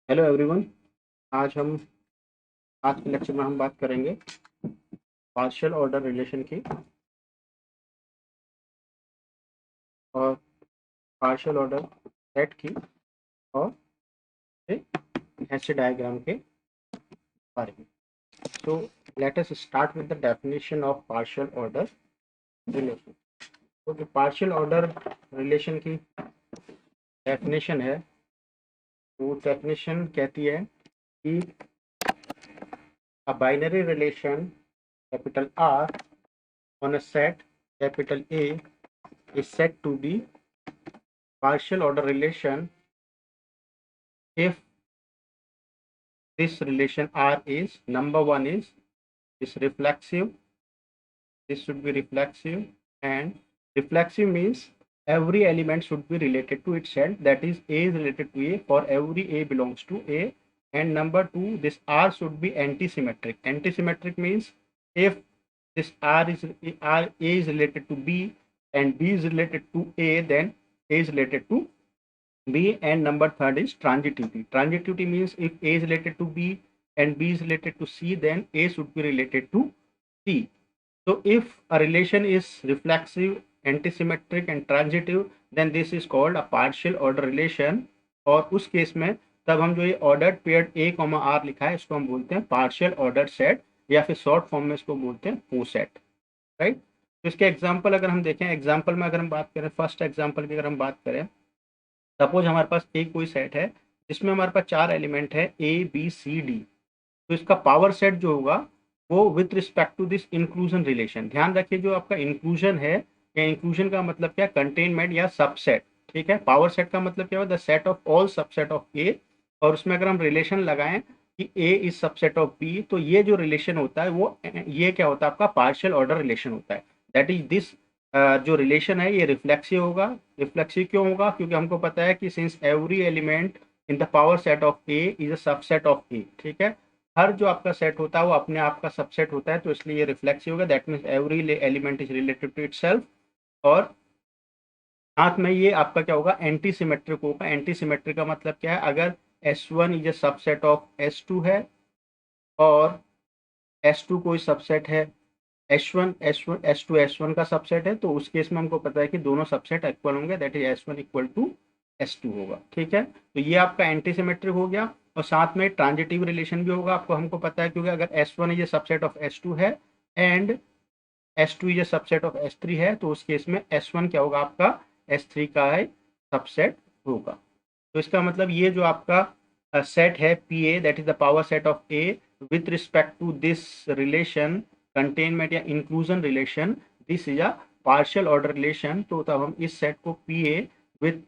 Hello everyone. आज हम आज के लेक्चर में हम बात करेंगे पार्शियल ऑर्डर रिलेशन की और पार्शियल ऑर्डर सेट की और हैश डायग्राम के बारे में। So let us start with the definition of partial order relation. तो जो पार्शियल ऑर्डर रिलेशन की डेफिनेशन है वो डेफिनेशन कहती है कि a binary relation capital R on a set capital A is said to be partial order relation if this relation R is number one is reflexive. This should be reflexive, and reflexive means every element should be related to itself. That is, A is related to A for every A belongs to A. And number two, this R should be anti-symmetric. Anti-symmetric means if this A is related to B and B is related to A, then A is related to B. And number third is transitivity. Transitivity means if A is related to B and B is related to C, then A should be related to C. So if a relation is reflexive, antisymmetric and transitive, then this is called a partial order relation. और उस case में तब हम जो ये ordered paired a comma r लिखा है इसको हम बोलते हैं पार्शियल ऑर्डर सेट, या फिर शॉर्ट फॉर्म में इसको बोलते हैं पो सेट, राइट। तो इसके एग्जांपल अगर हम देखें, एग्जांपल में अगर हम बात करें, फर्स्ट एग्जांपल की अगर हम बात करें, सपोज हमारे पास एक कोई सेट है जिसमें हमारे पास चार एलिमेंट है ए बी सी डी। तो इसका पावर सेट जो होगा वो with respect to this inclusion relation, ध्यान रखिए जो आपका इंक्लूजन है या इंक्लूजन का मतलब क्या, कंटेनमेंट या सबसेट, ठीक है। पावर सेट का मतलब क्या होगा, the set of all subset of A. और उसमें अगर हम रिलेशन लगाएं कि A is subset of B, तो ये जो रिलेशन होता है वो ये क्या होता है, आपका पार्शियल ऑर्डर रिलेशन होता है। दैट इज दिस जो रिलेशन है ये रिफ्लेक्सिव होगा। रिफ्लेक्सिव क्यों होगा, क्योंकि हमको पता है कि since every element in the power set of A is a subset of A, ठीक है। हर जो आपका सेट होता है वो अपने आप का सबसेट होता है, तो इसलिए ये रिफ्लेक्सिव होगा। That means every element is related to itself. और साथ में ये आपका क्या होगा, एंटी सिमेट्रिक होगा। एंटी सिमेट्रिक का मतलब क्या है, अगर S1 is a subset of S2 है और S2 कोई सबसेट है, S2 का सबसेट है, तो उस केस में हमको पता है कि दोनों सबसेट इक्वल होंगे। That is S1 equal to S2 होगा, ठीक है। तो ये आपका एंटी सिमेट्रिक हो गया। और साथ में ट्रांजिटिव रिलेशन भी होगा, आपको हमको पता है, क्योंकि अगर S1 is a subset of S2 है and S2 is a subset of S3 है, तो उस केस में S1 क्या होगा, आपका S3 का है सबसेट होगा। तो इसका मतलब ये जो आपका सेट है PA, that is the power set of A with respect to this relation, containment या inclusion relation, this is a partial order relation. तो तब हम इस सेट को PA with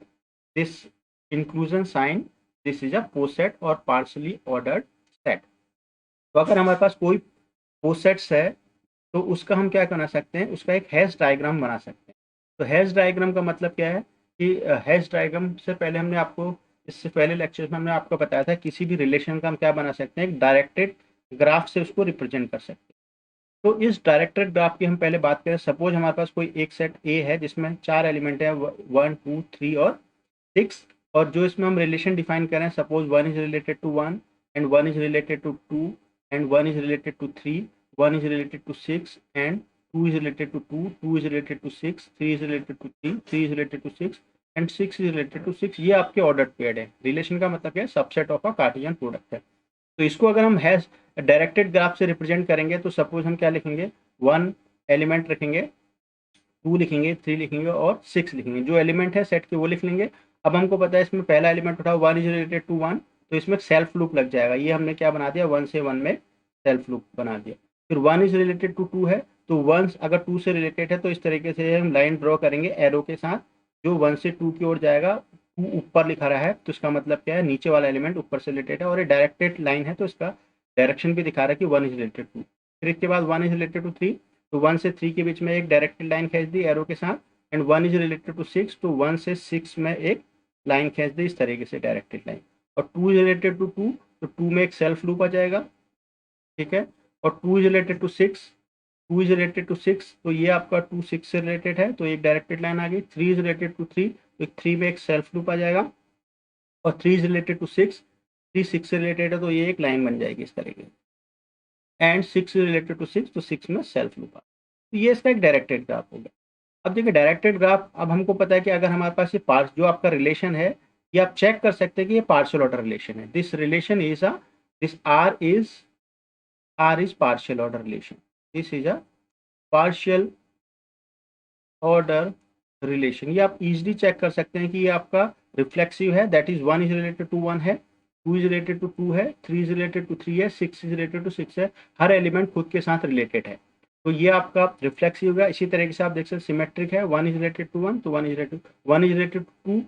this inclusion sign, this is a poset और partially ordered set. तो अगर हमारे पास कोई पोसेट्स है तो उसका हम क्या बना सकते हैं, उसका एक हैश डायग्राम बना सकते हैं। तो हैश डायग्राम का मतलब क्या है कि हैश डायग्राम से पहले हमने आपको, इससे पहले लेक्चर में हमने आपको बताया था किसी भी रिलेशन का हम क्या बना सकते हैं, एक डायरेक्टेड ग्राफ से उसको रिप्रेजेंट कर सकते हैं। तो इस डायरेक्टेड ग्राफ की हम पहले बात करें। सपोज हमारे पास कोई एक सेट ए है जिसमें चार एलिमेंट है, 1 2 3 और 6। और जो इसमें हम रिलेशन डिफाइन करें, suppose 1 is related to 1 and 1 is related to 2 and 1 is related to 3, 1 is related to 6 and 2 is related to 2, 2 is related to 6, 3 is related to 3, 3 is related to 6 and 6 is related to 6। ये आपके ordered paired है। Relation का मतलब क्या है, subset of a Cartesian product है। तो इसको अगर हम हैश डायरेक्टेड ग्राफ से रिप्रेजेंट करेंगे तो सपोज हम क्या लिखेंगे, 1 एलिमेंट रखेंगे, 2 लिखेंगे, 3 लिखेंगे और 6 लिखेंगे। जो एलिमेंट है सेट के वो लिख लेंगे। अब हमको पता है इसमें पहला एलिमेंट उठाओ, 1 इज रिलेटेड टू 1, तो इसमें सेल्फ लूप लग जाएगा। ये हमने क्या बना दिया, 1 से 1 में सेल्फ लूप बना दिया। फिर 1 इज रिलेटेड टू 2 है, तो 1 अगर 2 से रिलेटेड है तो इस तरीके से हम लाइन ड्रॉ करेंगे एरो के साथ, जो 1 से 2 की ओर जाएगा। 2 ऊपर लिखा रहा है तो इसका मतलब क्या है, नीचे वाला एलिमेंट ऊपर से रिलेटेड है। और ये डायरेक्टेड लाइन है तो इसका डायरेक्शन भी दिखा रहा है कि 1 इज रिलेटेड टू। फिर इसके बाद 1 इज रिलेटेड टू 3, तो 1 से 3 के बीच में एक डायरेक्टेड लाइन खींच दी एरो के साथ। एंड 1 इज रिलेटेड टू 6, तो 1 से 6 में एक लाइन खींच दी इस तरीके से डायरेक्टेड लाइन। और 2 इज रिलेटेड टू 2, तो 2 में एक सेल्फ लूप आ जाएगा, ठीक है। और 2 is related to 6, 2 is related to 6, तो ये आपका 2 6 से रिलेटेड है तो एक डायरेक्टेड लाइन आ गई। 3 इज रिलेटेड टू 3, तो 3 में एक सेल्फ लूप आ जाएगा। और 3 इज रिलेटेड टू 6, 3 6 से रिलेटेड है तो ये एक लाइन बन जाएगी इस तरीके से, एंड 6 रिलेटेड टू 6 तो 6 में सेल्फ लूप आ, तो ये इसका एक डायरेक्टेड ग्राफ हो गया। अब देखिए डायरेक्टेड ग्राफ, अब हमको पता है कि अगर हमारे पास ये पार्ट जो आपका रिलेशन है, ये आप चेक कर सकते हैं कि ये पार्शियल ऑर्डर रिलेशन है। This relation is a, this r is partial order relation, this is a partial order relation. ये आप इजीली चेक कर सकते हैं कि ये आपका रिफ्लेक्सिव है, that is 1 is related to 1 है, 2 इज रिलेटेड टू 2 है, 3 इज रिलेटेड टू 3 है, 6 इज रिलेटेड टू 6 है। हर एलिमेंट खुद के साथ रिलेटेड है, तो ये आपका रिफ्लेक्सिव होगा। इसी तरीके से आप देख सकते हैं सिमेट्रिक है, 1 इज रिलेटेड टू 1 तो 1 इज रिलेटेड टू 2,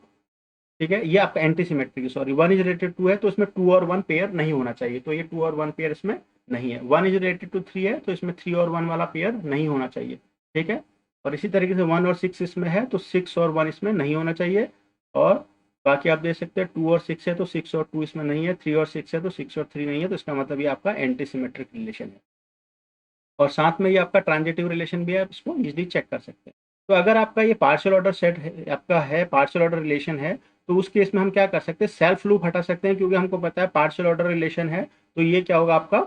ठीक है। ये आपका anti symmetric, sorry 1 is related to है तो इसमें 2 और 1 पेयर नहीं होना चाहिए, तो ये 2 और 1 पेयर इसमें नहीं है। 1 इज रिलेटेड टू 3 है तो इसमें 3 और 1 वाला पेयर नहीं होना चाहिए, ठीक है। और इसी तरीके से 1 और 6 इसमें है तो 6 और 1 इसमें नहीं होना चाहिए। और बाकी आप देख सकते हैं 2 और 6 है तो 6 और 2 इसमें नहीं है, 3 और 6 है तो 6 और 3 नहीं है, तो इसका मतलब ये आपका एंटी सिमेट्रिक रिलेशन है। और साथ में ये आपका ट्रांजिटिव रिलेशन भी है, आप इसको इजीली चेक कर सकते हैं। तो अगर आपका ये पार्शियल ऑर्डर सेट है, आपका है पार्शियल ऑर्डर रिलेशन है, तो उस केस में हम क्या कर सकते हैं, सेल्फ लूप हटा सकते हैं, क्योंकि हमको पता है पार्शियल ऑर्डर रिलेशन है तो ये क्या होगा आपका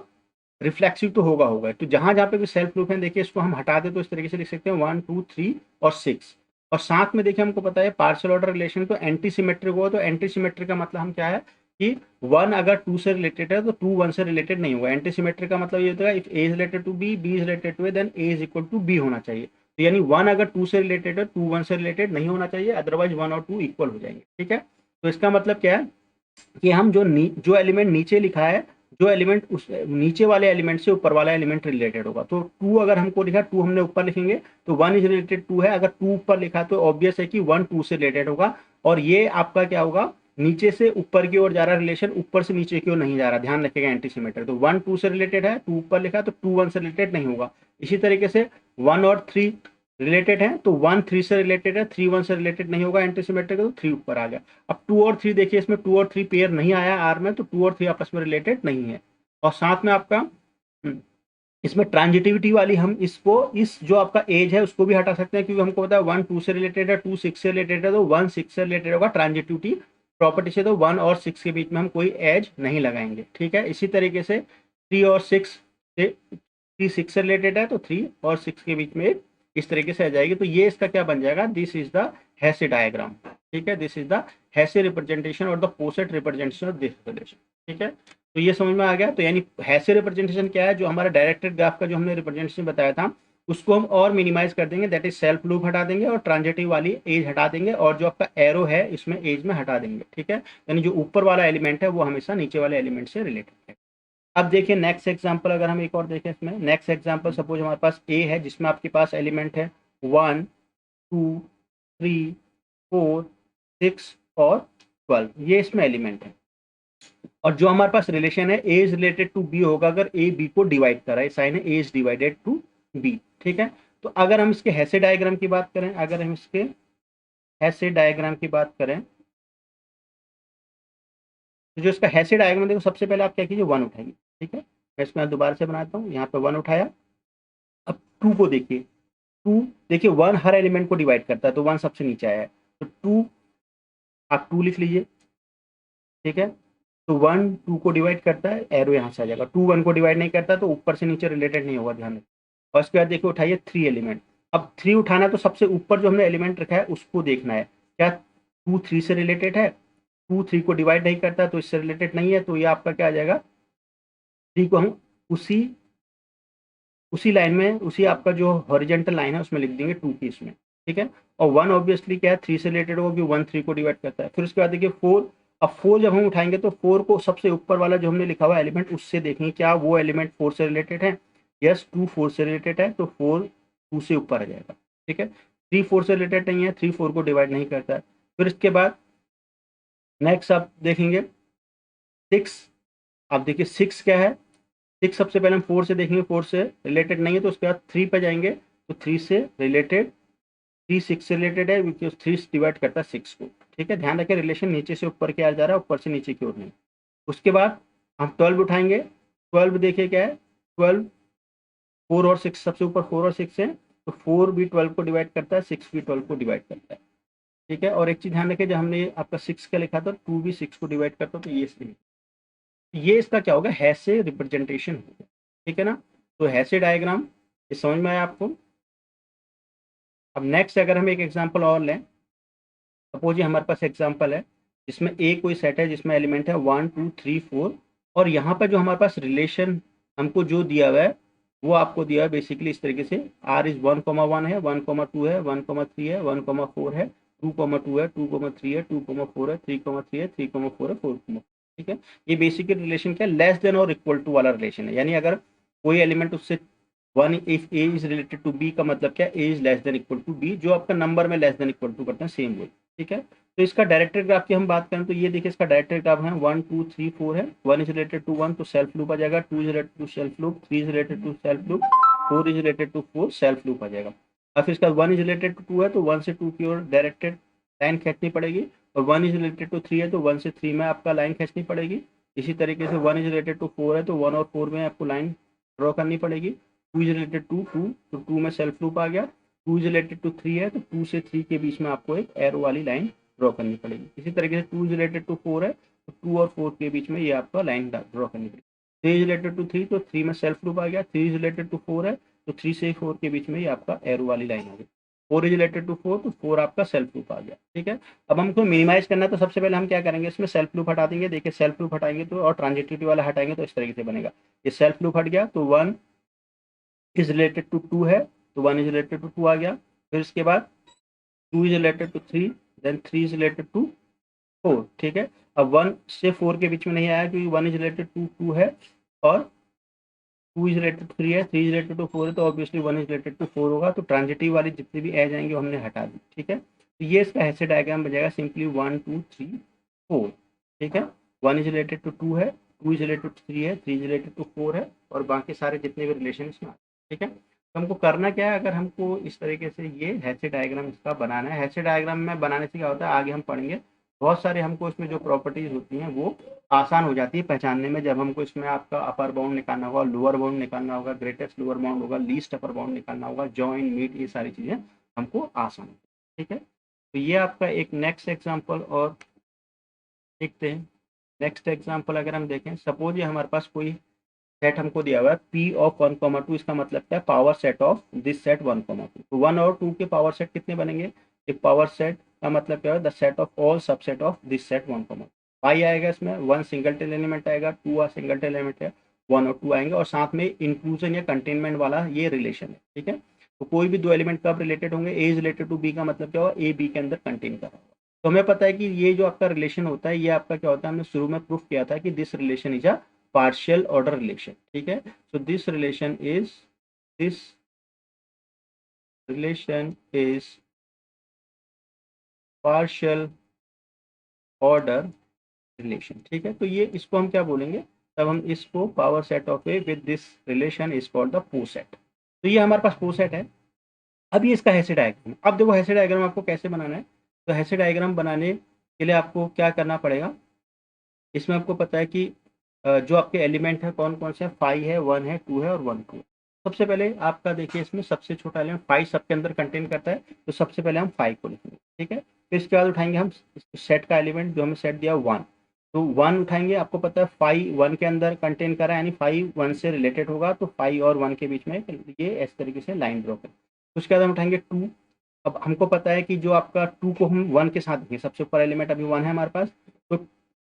रिफ्लेक्सिव तो होगा। तो जहां जहां पे भी सेल्फ लूप है देखिए इसको हम हटा दे तो इस तरीके से लिख सकते हैं 1 2 3 और 6। और साथ में देखिए हमको पता है पार्शियल ऑर्डर रिलेशन तो एंटी सिमेट्रिक होगा, तो एंटी सिमेट्रिक का मतलब हम क्या है कि 1 अगर 2 से रिलेटेड है तो 2 1 से रिलेटेड नहीं होगा। एंटी सिमेट्रिक का मतलब ये होता है if A is related to b, b is related to a, then a is equal to b होना चाहिए। तो यानी 1 अगर 2 से रिलेटेड है 2 1 से रिलेटेड नहीं होना चाहिए, अदरवाइज 1 और 2 इक्वल हो जाएंगे, ठीक है। तो इसका मतलब क्या है कि हम जो एलिमेंट नीचे लिखा है, जो एलिमेंट उस नीचे वाले एलिमेंट से ऊपर वाला एलिमेंट रिलेटेड होगा। तो 2 अगर हमको लिखा, 2 हमने ऊपर लिखेंगे तो 1 इज रिलेटेड 2 है, अगर 2 ऊपर लिखा तो ऑब्वियस है कि 1 2 से रिलेटेड होगा। और ये आपका क्या होगा, नीचे से ऊपर की ओर जा रहा रिलेशन, ऊपर से नीचे की ओर नहीं जा रहा, ध्यान रखिएगा एंटी सिमेट्रिक। तो 1 2 से रिलेटेड है, 2 ऊपर लिखा तो 2 1 से रिलेटेड नहीं होगा। इसी तरीके से 1 और 3 रिलेटेड है तो 1 3 से रिलेटेड है, 3 1 से रिलेटेड नहीं होगा एंटी सिमेट्रिक, तो 3 ऊपर आ गया। अब 2 और 3 देखिए, इसमें 2 और 3 पेयर नहीं आया आर में, तो 2 और 3 आपस में रिलेटेड नहीं है। और साथ में आपका इसमें ट्रांजिटिविटी वाली हम इसको, इस जो आपका एज है उसको भी हटा सकते हैं, क्योंकि हमको पता है 1 2 से रिलेटेड है, 2 6 से रिलेटेड है, तो 1 6 से रिलेटेड होगा ट्रांजिटिविटी प्रॉपर्टी से, तो 1 और 6 के बीच में हम कोई एज नहीं लगाएंगे, ठीक है। इसी तरीके से 3 और 6 से, 3 6 से रिलेटेड है तो 3 और 6 के बीच में इस तरीके से आ जाएगी। तो ये इसका क्या बन जाएगा, this is the Hasse diagram, ठीक है। This is the Hasse representation और the poset representation of this relation, ठीक है। तो ये समझ में आ गया। तो यानी हैसे रिप्रेजेंटेशन क्या है, जो हमारा डायरेक्टेड ग्राफ का जो हमने रिप्रेजेंटेशन बताया था उसको हम और मिनिमाइज कर देंगे, दैट इज सेल्फ लूप हटा देंगे और ट्रांजिटिव वाली एज हटा देंगे, और जो आपका एरो है इसमें एज में हटा देंगे, ठीक है। यानी जो ऊपर वाला एलिमेंट है वो हमेशा नीचे वाले एलिमेंट से रिलेटेड है। अब देखिए नेक्स्ट एग्जांपल, अगर हम एक और देखें इसमें, नेक्स्ट एग्जांपल सपोज हमारे पास ए है जिसमें आपके पास एलिमेंट है 1 2 3 4 6 और 12, ये इसमें एलिमेंट है। और जो हमारे पास रिलेशन है ए इज रिलेटेड टू बी होगा अगर ए बी को डिवाइड कर रहा है, साइन है ए इज डिवाइडेड टू बी, ठीक है। तो अगर हम इसके हैसे डायग्राम की बात करें, अगर हम इसके हैसे डायग्राम की बात करें, तो जो इसका हैसे डायग्राम देखो, सबसे पहले आप क्या कीजिए 1 उठाइए, ठीक है। मैं इसमें दोबारा से बनाता हूँ, यहाँ पे 1 उठाया। अब 2 को देखिए, 2 देखिए 1 हर एलिमेंट को डिवाइड करता है तो 1 सबसे नीचे आया है, तो 2 आप 2 लिख लीजिए, ठीक है। तो 1 2 को डिवाइड करता है, एरो यहाँ से आ जाएगा। 2 1 को डिवाइड नहीं करता तो ऊपर से नीचे रिलेटेड नहीं होगा, ध्यान रखिए। और उसके बाद देखिए उठाइए 3 एलिमेंट। अब 3 उठाना है तो सबसे ऊपर जो हमने एलिमेंट रखा है उसको देखना है, क्या 2 3 से रिलेटेड है, 2 3 को डिवाइड नहीं करता तो इससे रिलेटेड नहीं है, तो ये आपका क्या आ जाएगा, 3 को हम उसी उसी लाइन में, उसी आपका जो हॉरिजेंटल लाइन है उसमें लिख देंगे 2 की इसमें, ठीक है। और 1 ऑब्वियसली क्या है 3 से रिलेटेड होगा क्योंकि 1 3 को डिवाइड करता है। फिर उसके बाद देखिए 4, अब 4 जब हम उठाएंगे तो 4 को सबसे ऊपर वाला जो हमने लिखा हुआ एलिमेंट उससे देखेंगे क्या वो एलिमेंट 4 से रिलेटेड है। यस 2 4 से रिलेटेड है तो 4 2 से ऊपर आ जाएगा, ठीक है। 3 4 से रिलेटेड नहीं है, 3 4 को डिवाइड नहीं करता है। फिर इसके बाद नेक्स्ट आप देखेंगे 6। आप देखिए 6 क्या है, 6 सबसे पहले हम 4 से देखेंगे, 4 से रिलेटेड नहीं है, तो उसके बाद 3 पे जाएंगे तो 3 से रिलेटेड, 3 6 से रिलेटेड है क्योंकि 3 डिवाइड करता है 6 को, ठीक है। ध्यान रखें रिलेशन नीचे से ऊपर की ओर जा रहा है, ऊपर से नीचे की ओर नहीं। उसके बाद हम 12 उठाएंगे, 12 देखिए क्या है, 12 4 और 6 सबसे ऊपर 4 और 6 है, तो 4 भी 12 को डिवाइड करता है, 6 भी 12 को डिवाइड करता है, ठीक है। और एक चीज ध्यान रखें, जब हमने आपका 6 का लिखा था 2 भी 6 को डिवाइड करता है, तो ये सही। ये इसका क्या होगा, हैसे रिप्रेजेंटेशन होगा, ठीक है ना। तो हैसे डायग्राम ये समझ में आया आपको। अब नेक्स्ट अगर हम एक एग्जांपल और लें, सपोज ये हमारे पास एग्जांपल है जिसमें ए कोई सेट है जिसमें एलिमेंट है 1 2 3 4, और यहाँ पर जो हमारे पास रिलेशन हमको जो दिया हुआ है वो आपको दिया है बेसिकली इस तरीके से, आर इज 1 1 है, 1 2 है, 1 3 है, 1 4 है, 2 2 है, 2 3 है, 2 4 है, 3 3 है, 3 4 है, 4, ठीक है। ये बेसिकली रिलेशन क्या है, लेस देन और इक्वल टू वाला रिलेशन है, यानी अगर कोई एलिमेंट उससे one, if A is related to B का मतलब क्या, A is less than equal to B, जो आपका नंबर में लेस देन इक्वल टू करते हैं सेम वो, ठीक है। तो इसका डायरेक्टर ग्राफ की हम बात करें तो ये देखिए इसका डायरेक्टर ग्राफ है 1 2 3 4 है, 1 इज रिलेटेड टू 1 तो सेल्फ लूप आ जाएगा, 2 is related to self loop, 3 is related to self loop, 4 is related to 4 self loop आ जाएगा। अब फिर इसका 1 इज रिलेटेड टू 2 है तो 1 से 2 की ओर डायरेक्टेड लाइन खींचनी पड़ेगी, और 1 इज रिलेटेड टू 3 है तो 1 से 3 में आपका लाइन खींचनी पड़ेगी। इसी तरीके से 1 इज रिलेटेड टू 4 है तो 1 और 4 में आपको लाइन ड्रॉ करनी पड़ेगी। 2 इज रिलेटेड टू 2 तो 2 में सेल्फ लूप आ गया। 2 इज रिलेटेड टू 3 है तो 2 से 3 के बीच में आपको एक एरो वाली लाइन ड्रॉ करनी पड़ेगी। इसी तरीके से 2 इज रिलेटेड टू 4 है तो 2 और 4 के बीच में ये आपका लाइन ड्रॉ करनी पड़ेगी। 3 इज रिलेटेड टू 3 तो 3 में सेल्फ लूप आ गया। 3 इज रिलेटेड टू 4 है तो 3 से 4 के बीच में ये आपका एरो वाली लाइन आ गई। 4 इज रिलेटेड टू 4 तो 4 आपका सेल्फ लूप आ गया, ठीक है। अब हमको मिनिमाइज करना है तो सबसे पहले हम क्या करेंगे, इसमें सेल्फ लूप हटा देंगे। देखिए सेल्फ लूप हटाएंगे तो और ट्रांजिटिविटी वाला हटाएंगे तो इस तरीके से बनेगा, ये सेल्फ लूप हट गया तो 1 इज रिलेटेड टू 2 है तो 1 इज रिलेटेड टू 2 आ गया। फिर इसके बाद 2 is related to 3, then 3 is related to 4, ठीक है। अब 1 से 4 के बीच में नहीं आया क्योंकि 1 इज रिलेटेड टू 2 है और 2 इज रिलेटेड टू 3 है, 3 इज रिलेटेड टू 4 है, तो ऑब्वियसली 1 इज रिलेटेड टू 4 होगा। तो ट्रांजिटिव वाली जितनी भी एज आएंगे वो हमने हटा दी, ठीक है। तो ये इसका ऐसे डायग्राम बन जाएगा सिंपली 1 2 3 4, ठीक है। 1 इज रिलेटेड टू 2 है, 2 इज रिलेटेड टू 3 है, 3 इज रिलेटेड टू 4 है, और बाकी सारे जितने भी रिलेशन इसमें, ठीक है। तो हमको करना क्या है, अगर हमको इस तरीके से ये हैचे डायग्राम इसका बनाना है, हैचे डायग्राम में बनाने से क्या होता है आगे हम पढ़ेंगे बहुत सारे हमको इसमें जो प्रॉपर्टीज होती हैं वो आसान हो जाती है पहचानने में। जब हमको इसमें आपका अपर बाउंड निकालना होगा, लोअर बाउंड निकालना होगा, ग्रेटेस्ट लोअर बाउंड होगा, लीस्ट अपर बाउंड निकालना होगा, जॉइन मीट, ये सारी चीज़ें हमको आसान होती है, ठीक है। तो ये आपका एक नेक्स्ट एग्जाम्पल और देखते हैं। नेक्स्ट एग्जाम्पल अगर हम देखें, सपोज ये हमारे पास कोई सेट हमको दिया हुआ है P ऑफ 1 2, इसका मतलब क्या है, power set of this set 1 2। तो 1 और 2 के पावर सेट कितने बनेंगे, एक पावर सेट का मतलब क्या है, the set of all subset of this set 1 पाई आएगा, इसमें 1 सिंगल एलिमेंट आएगा, 2 आ सिंगल एलिमेंट है, 1 और 2 आएंगे, और साथ में इंक्लूजन या कंटेनमेंट वाला ये रिलेशन है, ठीक है। तो कोई भी दो एलिमेंट कब रिलेटेड होंगे, ए इज रिलेटेड टू बी का मतलब क्या होगा, ए बी के अंदर कंटेन कर रहा होगा। तो हमें पता है कि ये जो आपका रिलेशन होता है ये आपका क्या होता है, हमने शुरू में प्रूफ किया था कि this relation is a partial order relation, ठीक है। so this relation is partial order relation, ठीक है। तो ये इसको हम क्या बोलेंगे, तब हम इसको power set of A with this relation is called the पो सेट। तो ये हमारे पास पो सेट है। अब ये इसका हैसे डायग्राम, अब देखो हैसे डायग्राम आपको कैसे बनाना है। तो हैसे डायग्राम बनाने के लिए आपको क्या करना पड़ेगा, इसमें आपको पता है कि जो आपके एलिमेंट है कौन कौन से, 5 है, 1 है, 2 है और 1 2। सबसे पहले आपका देखिए इसमें सबसे छोटा एलिमेंट 5 सबके अंदर कंटेन करता है, तो सबसे पहले हम 5 को लिखेंगे, ठीक है। फिर इसके बाद उठाएंगे हम सेट का एलिमेंट जो हमें सेट दिया 1, तो 1 उठाएंगे, आपको पता है 5 1 के अंदर कंटेन करा है, यानी 5 1 से रिलेटेड होगा, तो 5 और 1 के बीच में ये इस तरीके से लाइन ड्रॉ करें। उसके बाद हम उठाएंगे 2। अब हमको पता है कि जो आपका 2 को हम 1 के साथ देखें, सबसे ऊपर एलिमेंट अभी 1 है हमारे पास, तो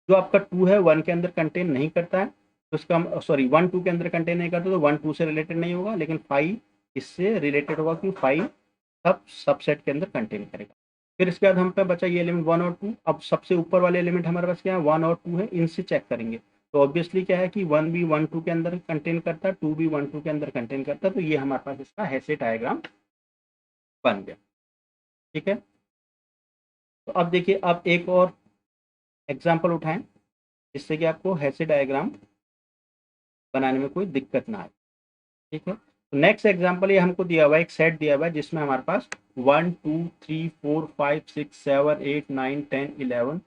जो आपका 2 है 1 के अंदर कंटेन नहीं करता है, तो इसका सॉरी 1 2 के अंदर कंटेन नहीं करता, तो 1 2 से रिलेटेड नहीं होगा, लेकिन 5 इससे रिलेटेड होगा क्योंकि 5 सब सबसेट के अंदर कंटेन करेगा। फिर इसके बाद हम पे बचा ये एलिमेंट 1 और 2। अब सबसे ऊपर वाले एलिमेंट हमारे पास क्या है, 1 और 2 है, इनसे चेक करेंगे। तो ऑब्वियसली क्या है कि 1 भी 1 2 के अंदर कंटेन करता है, 2 भी 1 2 के अंदर कंटेन करता है, तो ये हमारे पास इसका हैसे डायग्राम बन गया, ठीक है। तो अब देखिए, अब एक और एग्जाम्पल उठाएं जिससे कि आपको हैसे डायग्राम बनाने में कोई दिक्कत ना आए, ठीक है। तो नेक्स्ट एग्जांपल ये हमको दिया हुआ है, एक सेट दिया हुआ है जिसमें हमारे पास 1 2 3 4 5 6 7 8 9 10 11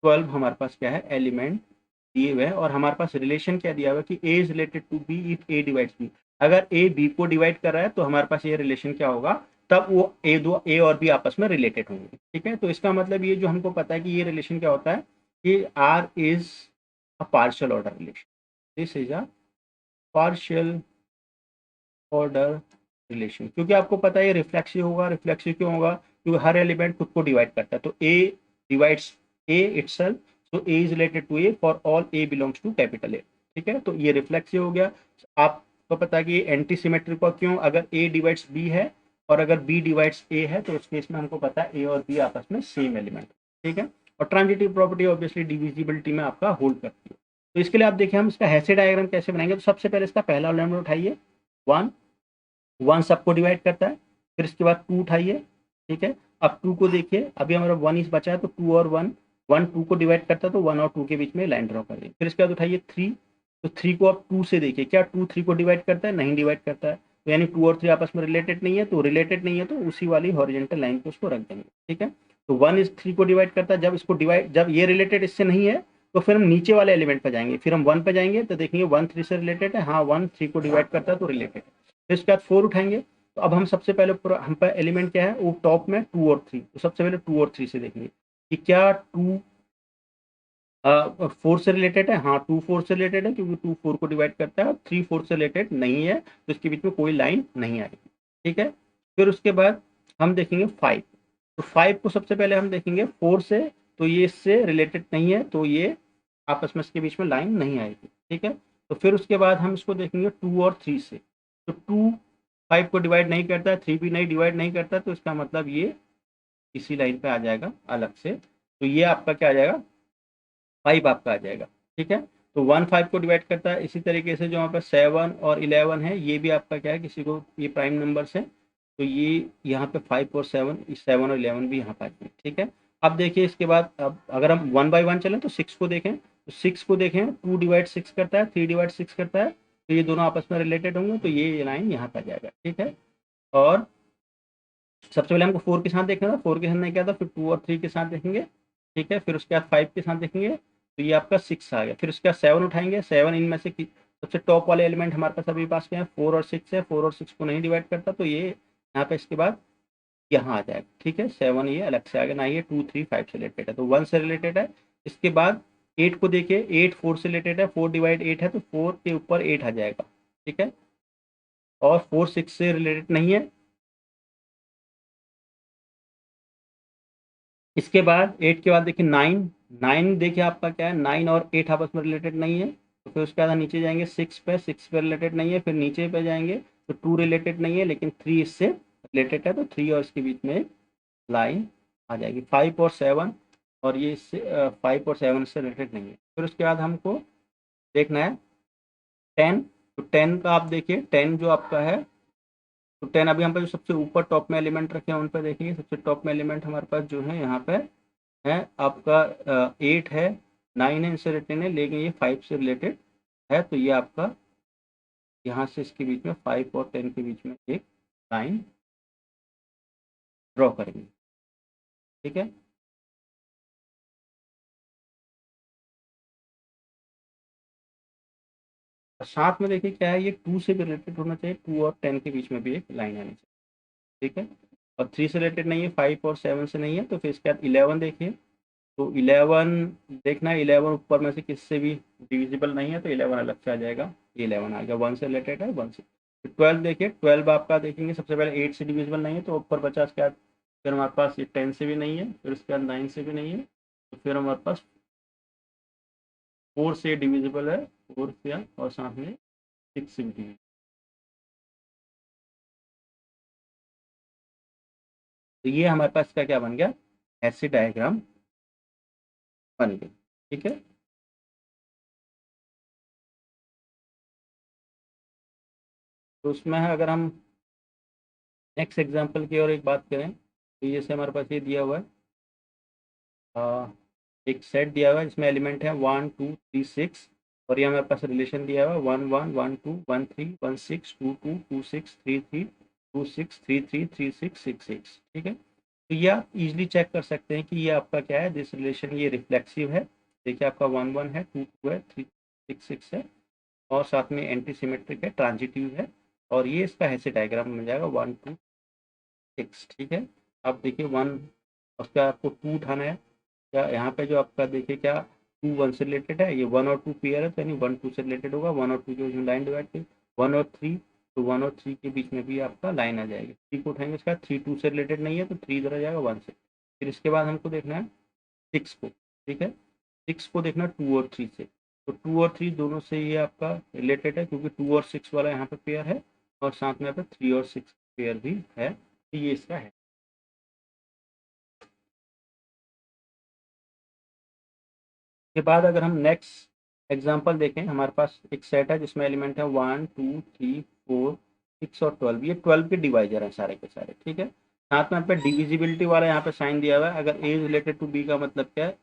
12 हमारे पास क्या है एलिमेंट दिए हुए हैं, और हमारे पास रिलेशन क्या दिया हुआ है कि A is related to B if A divides B. अगर ए बी को डिवाइड कर रहा है तो हमारे पास ये रिलेशन क्या होगा, तब वो ए और बी आपस में रिलेटेड होंगे, ठीक है। तो इसका मतलब ये जो हमको पता है कि ये रिलेशन क्या होता है कि r is a partial order relation, this is a partial order relation. क्योंकि आपको पता है ये रिफ्लेक्सिव होगा। रिफ्लेक्सिव क्यों होगा? क्योंकि हर एलिमेंट खुद को डिवाइड करता है, तो a divides a itself, so a is related to a for all a belongs to capital a. ठीक है, तो ये रिफ्लेक्सिव हो गया। आपको पता है कि ये एंटी सिमेट्रिक का क्यों? अगर ए डिवाइड्स बी है और अगर बी डिवाइड्स ए है तो उस केस में हमको पता है ए और बी आपस में सेम एलिमेंट। ठीक है, और ट्रांजिटिव प्रॉपर्टी ऑब्वियसली डिविजिबिलिटी में आपका होल्ड करती है। तो इसके लिए आप देखिए हम इसका हैसे डायग्राम कैसे बनाएंगे। तो सबसे पहले इसका पहला एलिमेंट उठाइए, वन। वन सबको डिवाइड करता है। फिर इसके बाद टू उठाइए। ठीक है, अब टू को देखिए, अभी हमारा वन इस बचा है तो टू और वन, वन टू को डिवाइड करता है तो वन और टू के बीच में लाइन ड्रॉ करिए। फिर इसके बाद उठाइए थ्री, तो थ्री को आप टू से देखिए, क्या टू थ्री को डिवाइड करता है? नहीं डिवाइड करता है, तो यानी टू और थ्री आपस में रिलेटेड नहीं है, तो रिलेटेड नहीं है तो उसी वाली हॉरिजेंटल लाइन पे उसको रख देंगे। ठीक है, तो वन इस थ्री को डिवाइड करता है, जब इसको डिवाइड, जब ये रिलेटेड इससे नहीं है तो फिर हम नीचे वाले एलिमेंट पे जाएंगे, फिर हम वन पे जाएंगे तो देखेंगे वन थ्री से रिलेटेड है, हाँ वन थ्री को डिवाइड करता है तो रिलेटेड है। फिर इसके बाद फोर उठाएंगे, तो अब हम सबसे पहले हम पे एलिमेंट क्या है, वो टॉप में टू और थ्री, तो सबसे पहले टू और थ्री से देखेंगे कि क्या टू फोर से रिलेटेड है। हाँ टू फोर से रिलेटेड है, क्योंकि टू फोर को डिवाइड करता है, और थ्री फोर से रिलेटेड नहीं है तो इसके बीच में कोई लाइन नहीं आएगी। ठीक है, फिर उसके बाद हम देखेंगे फाइव, तो फाइव को सबसे पहले हम देखेंगे फोर से, तो ये इससे रिलेटेड नहीं है, तो ये आपस में इसके बीच में लाइन नहीं आएगी। ठीक है, तो फिर उसके बाद हम इसको देखेंगे टू और थ्री से, तो टू फाइव को डिवाइड नहीं करता है, थ्री भी नहीं डिवाइड नहीं करता, तो इसका मतलब ये इसी लाइन पे आ जाएगा अलग से, तो ये आपका क्या आ जाएगा, फाइव आपका आ जाएगा। ठीक है, तो वन फाइव को डिवाइड करता है। इसी तरीके से जो यहाँ पे सेवन और इलेवन है, ये भी आपका क्या है, किसी को ये प्राइम नंबर्स है, तो ये यहाँ पे फाइव और सेवन, सेवन और इलेवन भी यहाँ पे आ जाएंगे। ठीक है, अब देखिए इसके बाद, अब अगर हम वन बाई वन चलें तो सिक्स को देखें, तो सिक्स को देखें, टू डिवाइड सिक्स करता है, थ्री डिवाइड सिक्स करता है, तो ये दोनों आपस में रिलेटेड होंगे, तो ये लाइन यहाँ पे आ जाएगा। ठीक है, और सबसे पहले हमको फोर के साथ देखना था, फोर के साथ नहीं किया था, फिर टू और थ्री के साथ देखेंगे। ठीक है, फिर उसके बाद फाइव के साथ देखेंगे, तो ये आपका सिक्स आ गया। फिर उसके बाद सेवन उठाएंगे, सेवन इनमें से सबसे टॉप वाले एलिमेंट हमारे पास अभी पास के हैं, फोर और सिक्स है, फोर और सिक्स को नहीं डिवाइड करता, तो ये यहाँ पे इसके बाद यहाँ आ जाएगा। ठीक है, सेवन ये अलग से आ गया, ना ये टू थ्री फाइव से रिलेटेड है, तो वन से रिलेटेड है। इसके बाद एट को देखिए, एट फोर से रिलेटेड है, फोर डिवाइड एट है, तो फोर के ऊपर एट आ जाएगा। ठीक है, और फोर सिक्स से रिलेटेड नहीं है। इसके बाद एट के बाद देखिए नाइन, नाइन देखिए आपका क्या है, नाइन और एट आपस में रिलेटेड नहीं है, तो फिर उसके बाद हम नीचे जाएंगे सिक्स पे, सिक्स पे रिलेटेड नहीं है, फिर नीचे पे जाएंगे तो टू रिलेटेड नहीं है, लेकिन थ्री इससे रिलेटेड है, तो थ्री और इसके बीच में एक लाइन आ जाएगी। फाइव और सेवन, और ये इससे फाइव और सेवन इससे रिलेटेड नहीं है। फिर उसके बाद हमको देखना है टेन, तो टेन का आप देखिए, टेन जो आपका है, तो टेन अभी हम पे जो सबसे ऊपर टॉप में एलिमेंट रखे हैं उन पर देखेंगे। सबसे टॉप में एलिमेंट हमारे पास जो है यहाँ पे है आपका एट है, नाइन है, इनसे रिलेटेड है, लेकिन ये फाइव से रिलेटेड है, तो ये आपका यहाँ से इसके बीच में फाइव और टेन के बीच में एक लाइन ड्रॉ करेंगे। ठीक है, और साथ में देखिए क्या है, ये टू से भी रिलेटेड होना चाहिए, टू और टेन के बीच में भी एक लाइन आनी चाहिए। ठीक है, और थ्री से रिलेटेड नहीं है, फाइव और सेवन से नहीं है, तो फिर इसके बाद इलेवन देखिए, तो इलेवन देखना है, इलेवन ऊपर में से किससे भी डिविजिबल नहीं है, तो इलेवन अलग से आ जाएगा, ये इलेवन आ गया, वन से रिलेटेड है, वन से। ट्वेल्व देखिए, ट्वेल्व आपका देखेंगे सबसे पहले एट से डिविजिबल नहीं है, तो ऊपर बचा उसके बाद, फिर हमारे पास ये टेन से भी नहीं है, फिर उसके बाद नाइन से भी नहीं है, तो फिर हमारे पास फोर से डिविजिबल है, फोर से, और साथ में सिक्स से भी divisible। तो ये हमारे पास का क्या बन गया, ऐसे डायग्राम बन गया। ठीक है, तो उसमें है, अगर हम नेक्स्ट एग्जांपल की और एक बात करें, तो जैसे हमारे पास ये दिया हुआ है, एक सेट दिया हुआ है जिसमें एलिमेंट है वन टू थ्री सिक्स, और ये हमारे पास रिलेशन दिया हुआ है one one one two one three one six two two two six three three two six three three three six six six. ठीक है, तो ये आप इजीली चेक कर सकते हैं कि ये आपका क्या है, दिस रिलेशन ये रिफ्लेक्सिव है। देखिए आपका वन वन है, टू टू है, थ्री सिक्स सिक्स है, और साथ में एंटी सिमेट्रिक है, ट्रांजिटिव है, और ये इसका ऐसे डायग्राम मिल जाएगा वन टू सिक्स। ठीक है, अब देखिए वन, उसका आपको टू उठाना है, क्या यहाँ पे जो आपका देखिए क्या टू वन से रिलेटेड है, ये वन और टू पेयर है तो यानी वन टू से रिलेटेड होगा, वन और टू के बीच में लाइन डिवाइड की, वन और थ्री तो वन और थ्री के बीच में भी आपका लाइन आ जाएगी। थ्री को उठाएंगे इसका, थ्री टू से रिलेटेड नहीं है तो थ्री इधर आ जाएगा वन से। फिर इसके बाद हमको देखना है सिक्स को, ठीक है, सिक्स को देखना टू और थ्री से, तो टू और थ्री दोनों से ये आपका रिलेटेड है क्योंकि टू और सिक्स वाला यहाँ पे पेयर है और साथ में यहाँ पे थ्री और सिक्स पेयर भी है, तो ये इसका है। के बाद अगर हम नेक्स्ट एग्जांपल देखें, हमारे पास एक सेट है जिसमें एलिमेंट है one two three four six और ट्वेल्व, ये ट्वेल्व के डिवाइजर हैं सारे के सारे, ठीक है। साथ में यहाँ पे डिविजिबिलिटी वाला यहाँ पे साइन दिया हुआ है, अगर ए रिलेटेड टू बी का मतलब क्या है,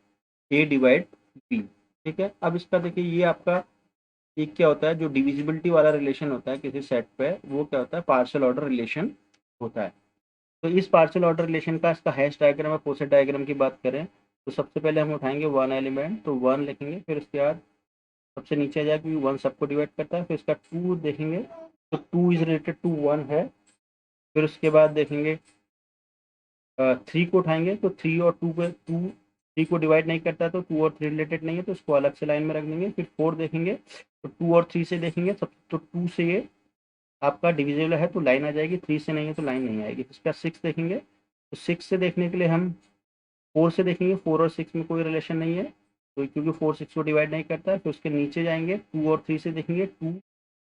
ए डिवाइड बी, ठीक है। अब इसका देखिए ये आपका एक क्या होता है, जो डिविजिबिलिटी वाला रिलेशन होता है किसी सेट पे, वो क्या होता है, पार्शियल ऑर्डर रिलेशन होता है। तो इस पार्शियल ऑर्डर रिलेशन का इसका हैश डायग्राम और पोसेट डायग्राम की बात करें तो सबसे पहले हम उठाएंगे वन एलिमेंट, तो वन लिखेंगे, फिर उसके बाद सबसे नीचे आ जाएगा क्योंकि वन सबको डिवाइड करता है, फिर इसका टू देखेंगे तो two is related to one है, फिर उसके बाद देखेंगे थ्री को उठाएंगे तो थ्री और टू को, टू थ्री को डिवाइड नहीं करता तो टू और थ्री रिलेटेड नहीं है तो उसको अलग से लाइन में रख देंगे। फिर फोर देखेंगे तो टू और थ्री से देखेंगे सब, तो टू से ये आपका डिविजिबल है तो लाइन आ जाएगी, थ्री से नहीं है तो लाइन नहीं आएगी। इसका सिक्स देखेंगे तो सिक्स से देखने के लिए हम फोर से देखेंगे, फोर और सिक्स में कोई रिलेशन नहीं है तो क्योंकि फोर सिक्स को डिवाइड नहीं करता है। फिर उसके नीचे जाएंगे टू और थ्री से देखेंगे, टू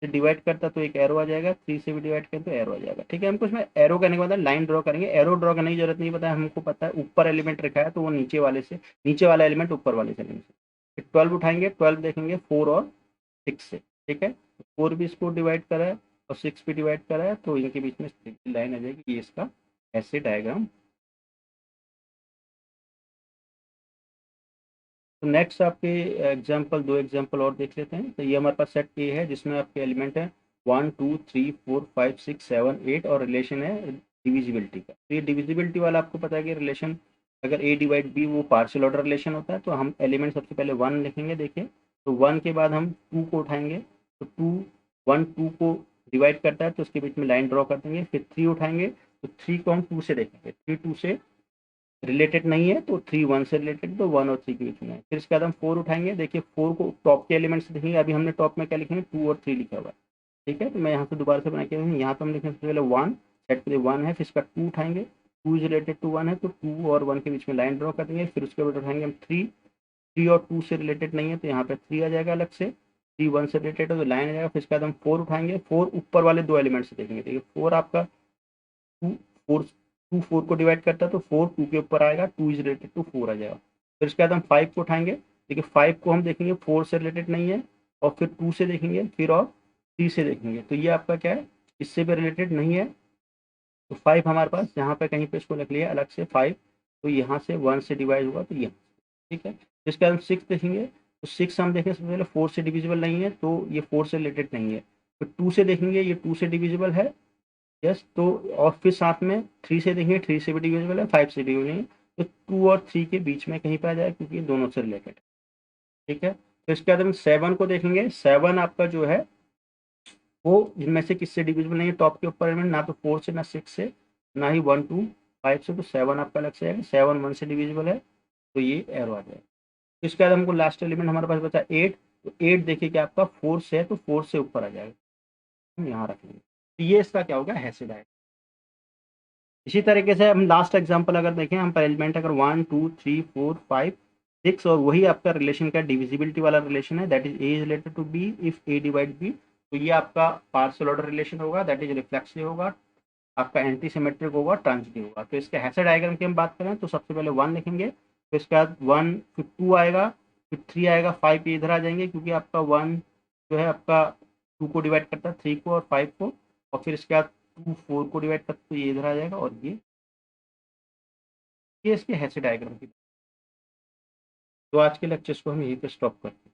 से डिवाइड करता तो एक एरो आ जाएगा, थ्री से भी डिवाइड करें तो एरो आ जाएगा, ठीक है। हमको इसमें एरो करने के बाद लाइन ड्रॉ करेंगे, एरो ड्रॉ करने की जरूरत नहीं पता है, हमको पता है ऊपर एलिमेंट रखा है तो वो नीचे वाले से, नीचे वाला एलिमेंट ऊपर वाले से लेंगे। फिर ट्वेल्व उठाएंगे, ट्वेल्व देखेंगे फोर और सिक्स से, ठीक है, फोर भी इसको डिवाइड करा है और सिक्स भी डिवाइड करा है तो इनके बीच में लाइन आ जाएगी, ये इसका ऐसे डायग्राम। तो नेक्स्ट आपके एग्जाम्पल, दो एग्जाम्पल और देख लेते हैं। तो ये हमारे पास सेट ए है जिसमें आपके एलिमेंट है one two three four five six seven eight और रिलेशन है डिविजिबिलिटी का। तो ये डिविजिबिलिटी वाला आपको पता है कि रिलेशन अगर ए डिवाइड बी वो पार्शियल ऑर्डर रिलेशन होता है, तो हम एलिमेंट सबसे पहले वन लिखेंगे, देखिए तो वन के बाद हम टू को उठाएंगे तो टू, वन टू को डिवाइड करता है तो उसके बीच में लाइन ड्रॉ कर देंगे। फिर थ्री उठाएंगे तो थ्री को हम टू से देखेंगे, थ्री टू से रिलेटेड नहीं है तो थ्री वन से रिलेटेड तो वन और थ्री के बीच में है। फिर इसके बाद हम फोर उठाएंगे, देखिए फोर को टॉप के एलिमेंट्स देखेंगे, अभी हमने टॉप में क्या लिखेंगे, टू और थ्री लिखा हुआ है, ठीक है। तो मैं यहाँ से दोबारा से बना के यहाँ पे हम लिखेंगे सबसे पहले वन, सेट पे वन है, फिर इसका टू उठाएंगे, two is related to one है तो टू और वन के बीच में लाइन ड्रॉ कर देंगे। फिर उसके बाद उठाएंगे हम थ्री, थ्री और टू से रिलेटेड नहीं है तो यहाँ पे थ्री आ जाएगा अलग से, थ्री वन से रिलेटेड है तो लाइन आ जाएगा। फिर इसके बाद हम फोर उठाएंगे, फोर ऊपर वाले दो एलिमेंट्स से देखेंगे, देखिए फोर आपका टू, फोर टू फोर को डिवाइड करता है तो फोर टू के ऊपर आएगा, two is related to four आ जाएगा। फिर उसके बाद हम फाइव को उठाएंगे, देखिए फाइव को हम देखेंगे फोर से रिलेटेड नहीं है और फिर टू से देखेंगे, फिर और थ्री से देखेंगे तो ये आपका क्या है, इससे भी रिलेटेड नहीं है। तो फाइव हमारे पास यहाँ पे कहीं पे इसको लिख लिया अलग से फाइव, तो यहाँ से वन से डिवाइड हुआ तो ये, ठीक है। जिसके बाद हम सिक्स देखेंगे तो सिक्स हम देखें सबसे पहले फोर से डिविजिबल नहीं है तो ये फोर से रिलेटेड नहीं है। फिर टू से देखेंगे, ये टू से डिविजिबल है, यस, तो और फिर साथ में थ्री से देखेंगे, थ्री से भी डिविजिबल है, फाइव से डिविजिबल है, तो टू और थ्री के बीच में कहीं पर आ जाए क्योंकि ये दोनों से रिलेटेड, ठीक है। तो इसके बाद हम सेवन को देखेंगे, सेवन आपका जो है वो इनमें से किससे डिविजिबल नहीं है, टॉप के ऊपर एलिमेंट ना तो फोर से ना सिक्स से ना ही वन टू फाइव से, तो सेवन आपका अलग से आएगा, सेवन वन से डिविजिबल है तो ये एरो आ जाएगा। तो इसके बाद हमको लास्ट एलिमेंट हमारे पास बचा एट, तो एट देखिए कि आपका फोर से है तो फोर से ऊपर आ जाएगा, हम यहाँ रख लेंगे, तो ये इसका क्या होगा, हैसिड आएगा। इसी तरीके से हम लास्ट एग्जांपल अगर देखें, हम पर एलिमेंट अगर one two three four five six और वही आपका रिलेशन का डिविजिबिलिटी वाला रिलेशन है, that is a related to B if a divide b, तो ये आपका पार्शियल ऑर्डर रिलेशन होगा, दैट इज रिफ्लेक्सिव होगा, आपका एंटी सिमेट्रिक होगा, ट्रांजिटिव होगा। तो इसके हैसर डायग्राम की हम बात करें तो सबसे पहले वन लिखेंगे, फिर इसके बाद वन, फिर टू आएगा, फिर थ्री आएगा, फाइव इधर आ जाएंगे क्योंकि आपका वन जो है आपका टू को डिवाइड करता है, थ्री को और फाइव को, और फिर इसके बाद टू फोर को डिवाइड करता है तो ये इधर आ जाएगा, और ये इसके हैसर डायग्राम की। तो आज के लेक्चर्स को हम यहीं पे स्टॉप करते हैं।